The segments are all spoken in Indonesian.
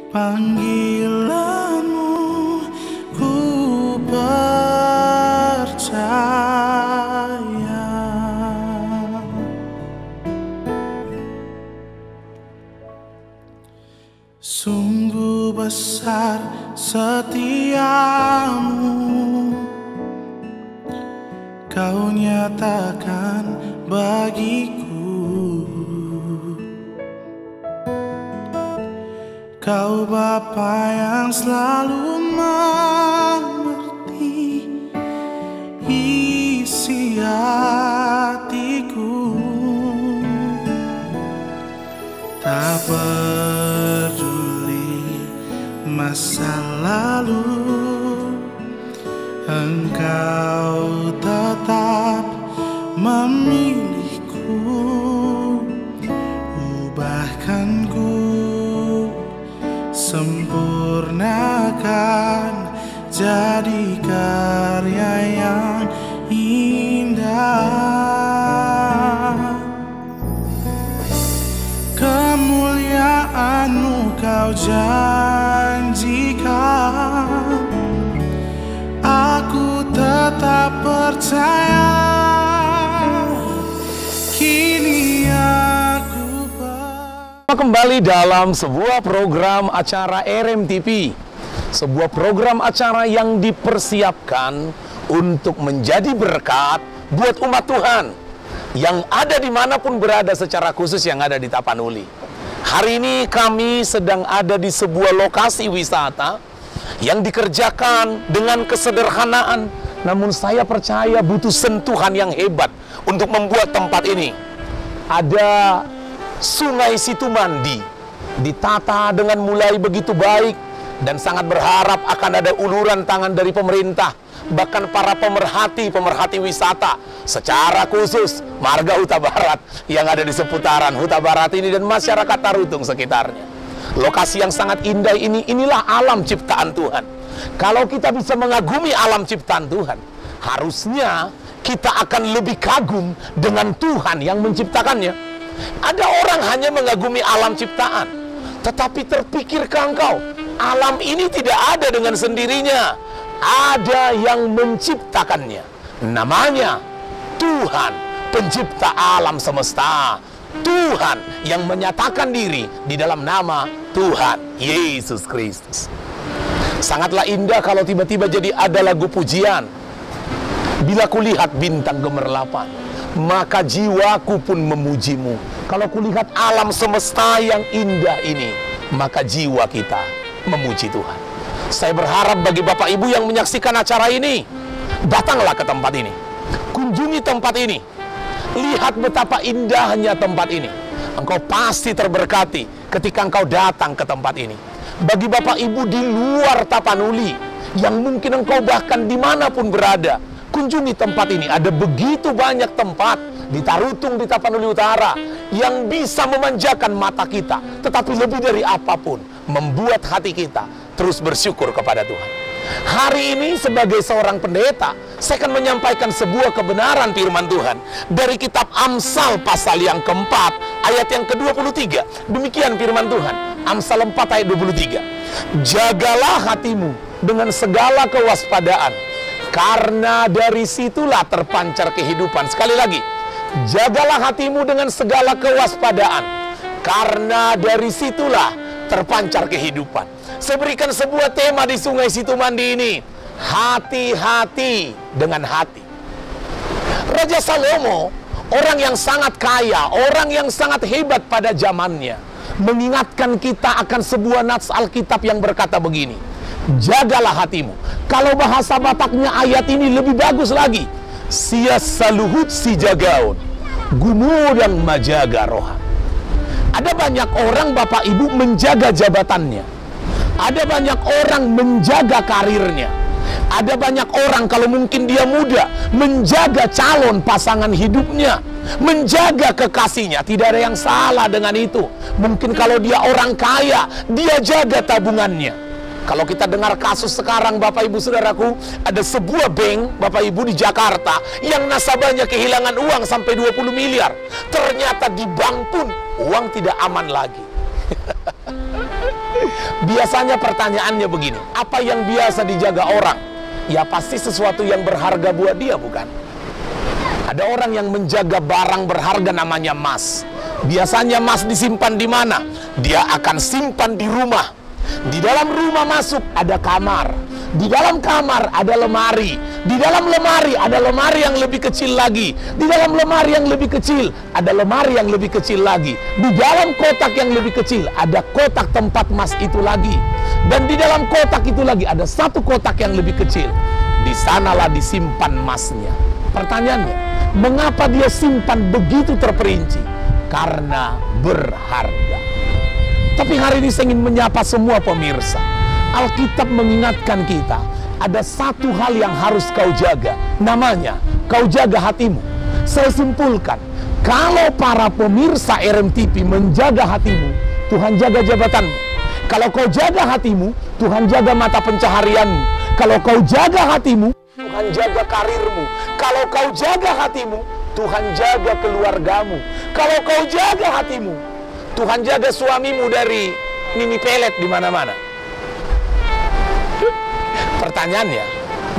Panggilanmu ku percaya. Sungguh besar setiamu, Kau nyatakan bagiku. Kau Bapa yang selalu mengerti isi hatiku. Tak peduli masa lalu, Engkau tetap memilihku. Ubahkan ku, sempurnakan jadi karya yang indah. Kemuliaan-Mu Kau janjikan, aku tetap percaya. Kini aku kembali dalam sebuah program acara RMTV, sebuah program acara yang dipersiapkan untuk menjadi berkat buat umat Tuhan yang ada dimanapun berada, secara khusus yang ada di Tapanuli. Hari ini kami sedang ada di sebuah lokasi wisata yang dikerjakan dengan kesederhanaan, namun saya percaya butuh sentuhan yang hebat untuk membuat tempat ini. Ada Sungai Situmandi, ditata dengan mulai begitu baik, dan sangat berharap akan ada uluran tangan dari pemerintah, bahkan para pemerhati wisata, secara khusus Marga Huta Barat yang ada di seputaran Huta Barat ini dan masyarakat Tarutung sekitarnya. Lokasi yang sangat indah ini, inilah alam ciptaan Tuhan. Kalau kita bisa mengagumi alam ciptaan Tuhan, harusnya kita akan lebih kagum dengan Tuhan yang menciptakannya. Ada orang hanya mengagumi alam ciptaan, tetapi terpikirkah engkau, alam ini tidak ada dengan sendirinya. Ada yang menciptakannya. Namanya Tuhan, pencipta alam semesta. Tuhan yang menyatakan diri di dalam nama Tuhan Yesus Kristus. Sangatlah indah kalau tiba-tiba jadi ada lagu pujian. Bila kulihat bintang gemerlapan, maka jiwaku pun memujimu. Kalau kulihat alam semesta yang indah ini, maka jiwa kita memuji Tuhan. Saya berharap bagi Bapak Ibu yang menyaksikan acara ini, datanglah ke tempat ini, kunjungi tempat ini, lihat betapa indahnya tempat ini. Engkau pasti terberkati ketika engkau datang ke tempat ini. Bagi Bapak Ibu di luar Tapanuli, yang mungkin engkau bahkan dimanapun berada, kunjungi tempat ini. Ada begitu banyak tempat di Tarutung, di Tapanuli Utara, yang bisa memanjakan mata kita, tetapi lebih dari apapun, membuat hati kita terus bersyukur kepada Tuhan. Hari ini sebagai seorang pendeta, saya akan menyampaikan sebuah kebenaran firman Tuhan dari kitab Amsal pasal yang keempat, ayat yang ke-23. Demikian firman Tuhan, Amsal 4 ayat 23. Jagalah hatimu dengan segala kewaspadaan, karena dari situlah terpancar kehidupan. Sekali lagi, jagalah hatimu dengan segala kewaspadaan, karena dari situlah terpancar kehidupan. Saya berikan sebuah tema di Sungai Situmandi ini, hati-hati dengan hati. Raja Salomo, orang yang sangat kaya, orang yang sangat hebat pada zamannya, mengingatkan kita akan sebuah nats Alkitab yang berkata begini, jagalah hatimu. Kalau bahasa Bataknya ayat ini lebih bagus lagi, sias saluhut si jagaun, gumudang majaga rohan. Ada banyak orang Bapak Ibu menjaga jabatannya. Ada banyak orang menjaga karirnya. Ada banyak orang kalau mungkin dia muda, menjaga calon pasangan hidupnya, menjaga kekasihnya. Tidak ada yang salah dengan itu. Mungkin kalau dia orang kaya, dia jaga tabungannya. Kalau kita dengar kasus sekarang Bapak Ibu Saudaraku, ada sebuah bank Bapak Ibu di Jakarta yang nasabahnya kehilangan uang sampai 20 miliar. Ternyata di bank pun uang tidak aman lagi. Biasanya pertanyaannya begini, apa yang biasa dijaga orang? Ya pasti sesuatu yang berharga buat dia, bukan? Ada orang yang menjaga barang berharga namanya emas. Biasanya emas disimpan di mana? Dia akan simpan di rumah. Di dalam rumah masuk ada kamar. Di dalam kamar ada lemari. Di dalam lemari ada lemari yang lebih kecil lagi. Di dalam lemari yang lebih kecil ada lemari yang lebih kecil lagi. Di dalam kotak yang lebih kecil ada kotak tempat emas itu lagi. Dan di dalam kotak itu lagi ada satu kotak yang lebih kecil. Di sanalah disimpan emasnya. Pertanyaannya, mengapa dia simpan begitu terperinci? Karena berharga. Tapi hari ini saya ingin menyapa semua pemirsa. Alkitab mengingatkan kita, ada satu hal yang harus kau jaga. Namanya, kau jaga hatimu. Saya simpulkan, kalau para pemirsa RMTP menjaga hatimu, Tuhan jaga jabatanmu. Kalau kau jaga hatimu, Tuhan jaga mata pencaharianmu. Kalau kau jaga hatimu, Tuhan jaga karirmu. Kalau kau jaga hatimu, Tuhan jaga keluargamu. Kalau kau jaga hatimu, Tuhan jaga suamimu dari mini pelet di mana-mana. Pertanyaannya,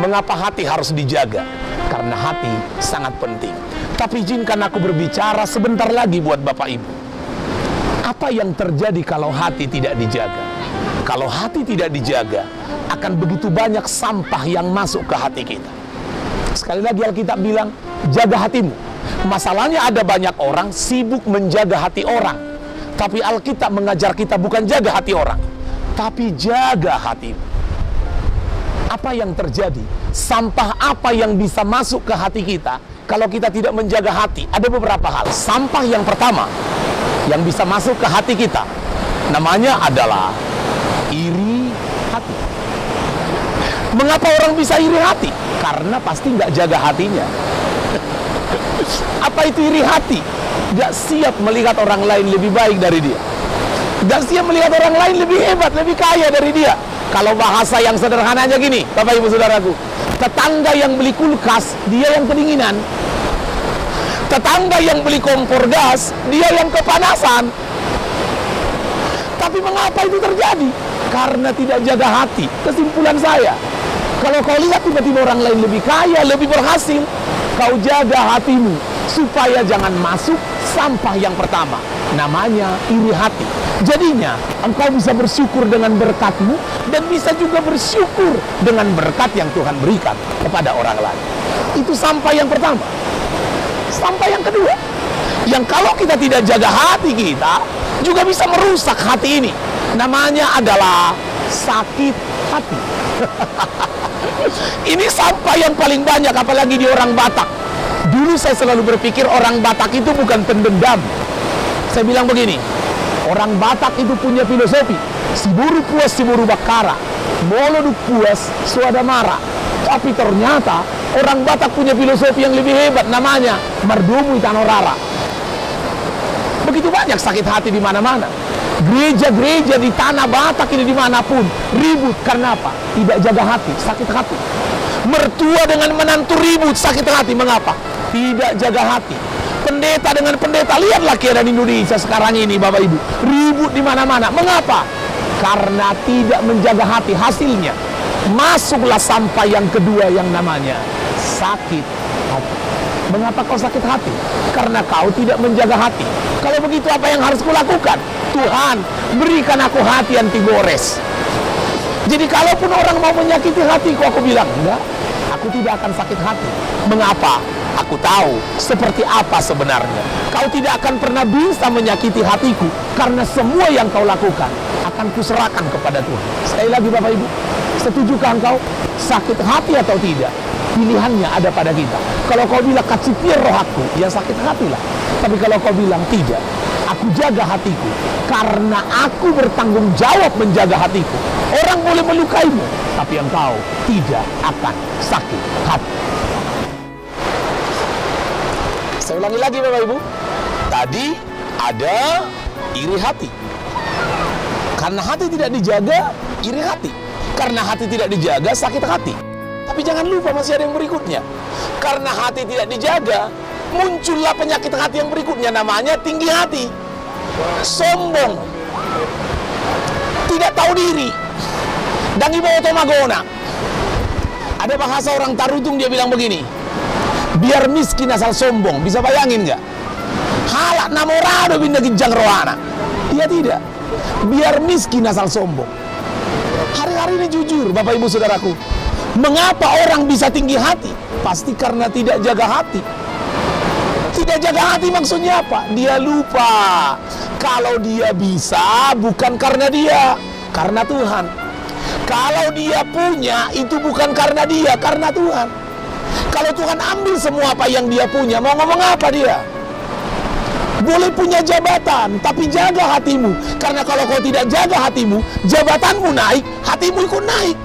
mengapa hati harus dijaga? Karena hati sangat penting. Tapi izinkan aku berbicara sebentar lagi buat Bapak Ibu. Apa yang terjadi kalau hati tidak dijaga? Kalau hati tidak dijaga, akan begitu banyak sampah yang masuk ke hati kita. Sekali lagi Alkitab bilang, jaga hatimu. Masalahnya ada banyak orang sibuk menjaga hati orang. Tapi Alkitab mengajar kita bukan jaga hati orang, tapi jaga hatimu. Apa yang terjadi? Sampah apa yang bisa masuk ke hati kita kalau kita tidak menjaga hati? Ada beberapa hal. Sampah yang pertama yang bisa masuk ke hati kita, namanya adalah iri hati. Mengapa orang bisa iri hati? Karena pasti nggak jaga hatinya. Apa itu iri hati? Nggak siap melihat orang lain lebih baik dari dia. Nggak siap melihat orang lain lebih hebat, lebih kaya dari dia. Kalau bahasa yang sederhananya gini, Bapak Ibu Saudaraku, tetangga yang beli kulkas, dia yang kedinginan. Tetangga yang beli kompor gas, dia yang kepanasan. Tapi mengapa itu terjadi? Karena tidak jaga hati. Kesimpulan saya, kalau kau lihat tiba-tiba orang lain lebih kaya, lebih berhasil, kau jaga hatimu supaya jangan masuk sampah yang pertama, namanya iri hati. Jadinya engkau bisa bersyukur dengan berkatmu dan bisa juga bersyukur dengan berkat yang Tuhan berikan kepada orang lain. Itu sampah yang pertama. Sampah yang kedua, yang kalau kita tidak jaga hati kita, juga bisa merusak hati ini. Namanya adalah sakit hati. Ini sampah yang paling banyak, apalagi di orang Batak. Dulu saya selalu berpikir orang Batak itu bukan pendendam. Saya bilang begini, orang Batak itu punya filosofi, siburu puas siburu bakara, moloduk puas suada mara. Tapi ternyata orang Batak punya filosofi yang lebih hebat, namanya mardomu itanorara. Begitu banyak sakit hati di mana-mana. Gereja-gereja di tanah Batak ini dimanapun ribut karena apa? Tidak jaga hati, sakit hati. Mertua dengan menantu ribut, sakit hati. Mengapa? Tidak jaga hati. Pendeta dengan pendeta, lihatlah keadaan Indonesia sekarang ini, Bapak Ibu, ribut di mana-mana. Mengapa? Karena tidak menjaga hati. Hasilnya masuklah sampah yang kedua yang namanya sakit hati. Mengapa kau sakit hati? Karena kau tidak menjaga hati. Kalau begitu apa yang harus kulakukan? Tuhan, berikan aku hati anti gores. Jadi kalaupun orang mau menyakiti hatiku, aku bilang, enggak, aku tidak akan sakit hati. Mengapa? Aku tahu seperti apa sebenarnya. Kau tidak akan pernah bisa menyakiti hatiku, karena semua yang kau lakukan akan kuserahkan kepada Tuhan. Sekali lagi Bapak Ibu, setujukah engkau sakit hati atau tidak? Pilihannya ada pada kita. Kalau kau bilang kacipir rohaku, ya sakit hatilah. Tapi kalau kau bilang tidak, aku jaga hatiku, karena aku bertanggung jawab menjaga hatiku. Orang boleh melukaimu, tapi engkau tidak akan sakit hati. Saya ulangi lagi Bapak Ibu. Tadi ada iri hati. Karena hati tidak dijaga, iri hati. Karena hati tidak dijaga, sakit hati. Tapi jangan lupa masih ada yang berikutnya. Karena hati tidak dijaga, muncullah penyakit hati yang berikutnya, namanya tinggi hati, sombong. tidak tahu diri, dan ibawa tomagona. Ada bahasa orang Tarutung, dia bilang begini, biar miskin asal sombong. Bisa bayangin nggak? Halak namorado binda ginjang rohana. Dia tidak. Biar miskin asal sombong. Hari-hari ini jujur, Bapak Ibu Saudaraku, mengapa orang bisa tinggi hati? Pasti karena tidak jaga hati. Tidak jaga hati maksudnya apa? Dia lupa kalau dia bisa bukan karena dia, karena Tuhan. Kalau dia punya itu bukan karena dia, karena Tuhan. Kalau Tuhan ambil semua apa yang dia punya, mau ngomong apa dia? Boleh punya jabatan, tapi jaga hatimu. Karena kalau kau tidak jaga hatimu, jabatanmu naik, hatimu ikut naik.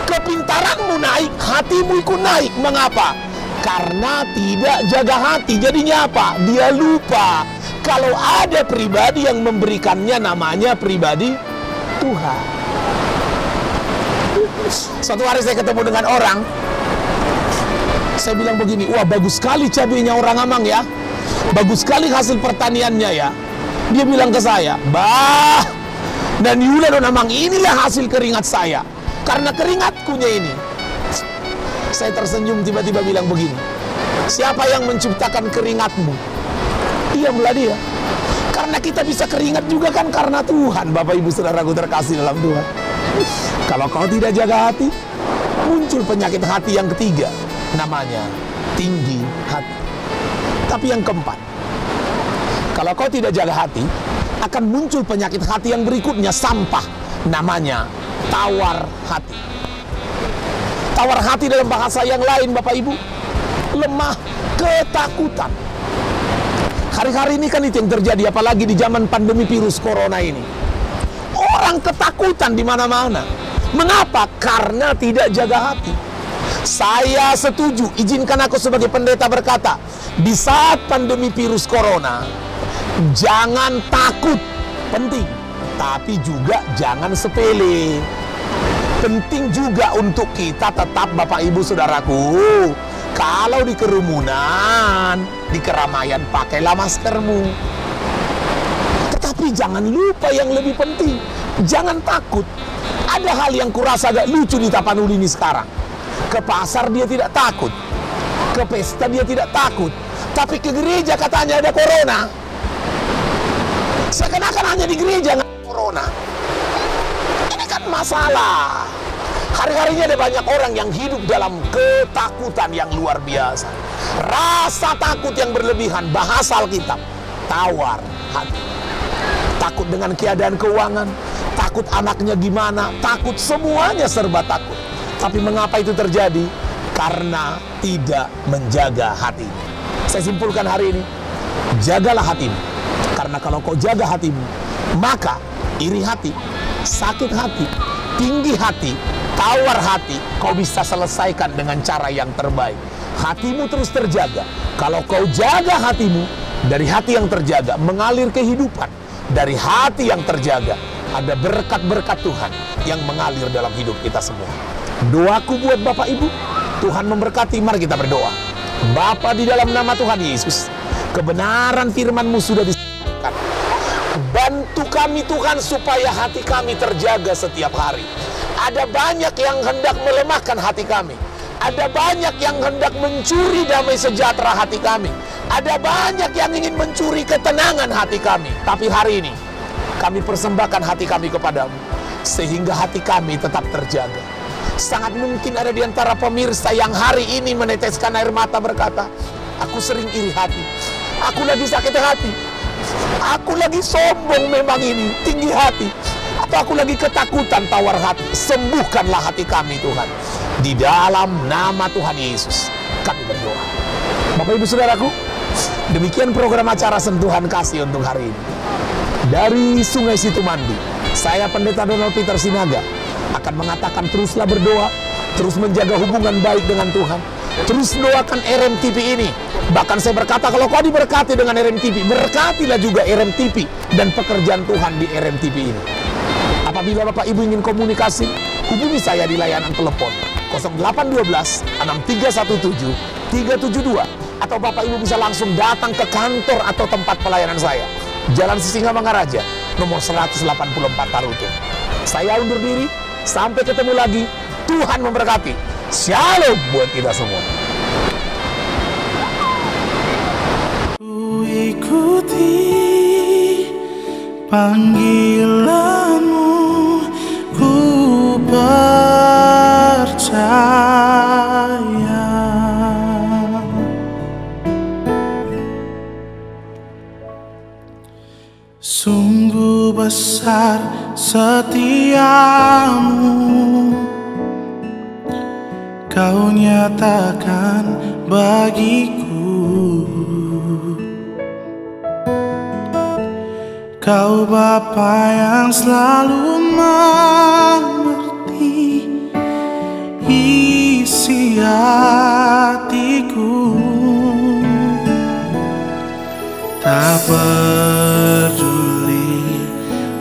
Kepintaranmu naik, hatimu ikut naik. Mengapa? Karena tidak jaga hati. Jadinya apa? Dia lupa kalau ada pribadi yang memberikannya, namanya pribadi Tuhan. Suatu hari saya ketemu dengan orang, saya bilang begini, wah bagus sekali cabenya orang Amang ya, bagus sekali hasil pertaniannya ya. Dia bilang ke saya, bah, dan Yula dan Amang, inilah hasil keringat saya, karena keringatkunya ini. Saya tersenyum, tiba-tiba bilang begini, siapa yang menciptakan keringatmu? Diamlah dia. Karena kita bisa keringat juga kan karena Tuhan. Bapak Ibu Saudaraku terkasih dalam Tuhan, kalau kau tidak jaga hati, muncul penyakit hati yang ketiga, namanya tinggi hati. Tapi yang keempat, kalau kau tidak jaga hati, akan muncul penyakit hati yang berikutnya, sampah, namanya tawar hati. Tawar hati dalam bahasa yang lain, Bapak Ibu, lemah ketakutan. Hari-hari ini kan itu yang terjadi, apalagi di zaman pandemi virus corona ini. Orang ketakutan di mana-mana. Mengapa? Karena tidak jaga hati. Saya setuju, izinkan aku sebagai pendeta berkata, di saat pandemi virus corona, jangan takut, penting. Tapi juga jangan sepele. Penting juga untuk kita tetap, Bapak Ibu Saudaraku, kalau di kerumunan, di keramaian, pakailah maskermu. Tetapi jangan lupa yang lebih penting, jangan takut. Ada hal yang kurasa agak lucu di Tapanuli ini sekarang. Ke pasar dia tidak takut, ke pesta dia tidak takut, tapi ke gereja katanya ada corona. Seakan-akan hanya di gereja nggak ada corona. Ini kan masalah. Hari-harinya ada banyak orang yang hidup dalam ketakutan yang luar biasa. Rasa takut yang berlebihan, bahasa Alkitab, tawar hati. Takut dengan keadaan keuangan, takut anaknya gimana, takut, semuanya serba takut. Tapi mengapa itu terjadi? Karena tidak menjaga hati. Saya simpulkan hari ini, jagalah hatimu. Karena kalau kau jaga hatimu, maka iri hati, sakit hati, tinggi hati, tawar hati, kau bisa selesaikan dengan cara yang terbaik. Hatimu terus terjaga. Kalau kau jaga hatimu, dari hati yang terjaga mengalir kehidupan. Dari hati yang terjaga ada berkat-berkat Tuhan yang mengalir dalam hidup kita semua. Doaku buat Bapak Ibu, Tuhan memberkati. Mari kita berdoa. Bapa, di dalam nama Tuhan Yesus, kebenaran firman-Mu sudah disampaikan. Bantu kami Tuhan supaya hati kami terjaga setiap hari. Ada banyak yang hendak melemahkan hati kami. Ada banyak yang hendak mencuri damai sejahtera hati kami. Ada banyak yang ingin mencuri ketenangan hati kami. Tapi hari ini kami persembahkan hati kami kepadamu, sehingga hati kami tetap terjaga. Sangat mungkin ada di antara pemirsa yang hari ini meneteskan air mata berkata, aku sering iri hati, aku lagi sakit hati, aku lagi sombong memang ini, tinggi hati, atau aku lagi ketakutan, tawar hati. Sembuhkanlah hati kami Tuhan. Di dalam nama Tuhan Yesus kami berdoa. Bapak Ibu Saudaraku, demikian program acara Sentuhan Kasih untuk hari ini. Dari Sungai Situmandi, saya Pendeta Donald Peter Sinaga akan mengatakan, teruslah berdoa, terus menjaga hubungan baik dengan Tuhan, terus doakan RMTV ini. Bahkan saya berkata, kalau kau diberkati dengan RMTV, berkatilah juga RMTV dan pekerjaan Tuhan di RMTV ini. Apabila Bapak Ibu ingin komunikasi, hubungi saya di layanan telepon 0812 6317 372, atau Bapak Ibu bisa langsung datang ke kantor atau tempat pelayanan saya, Jalan Sisingamangaraja, nomor 184 Tarutung. Saya undur diri, sampai ketemu lagi. Tuhan memberkati. Shalom buat kita semua. Ku ikuti panggilanmu, ku percaya. Sungguh besar setiamu, kau nyatakan bagiku. Kau Bapa yang selalu mengerti isi hatiku. Tak peduli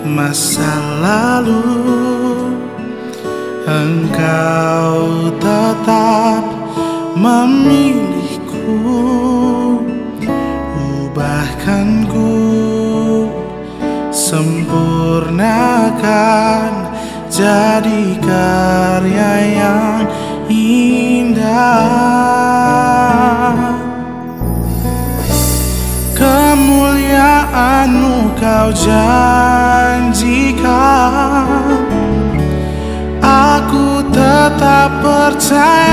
masa lalu, Engkau tetap memilihku. Ubahkan ku, sempurnakan jadi karya yang indah. Kemuliaan-Mu Kau janjikan, aku tetap percaya.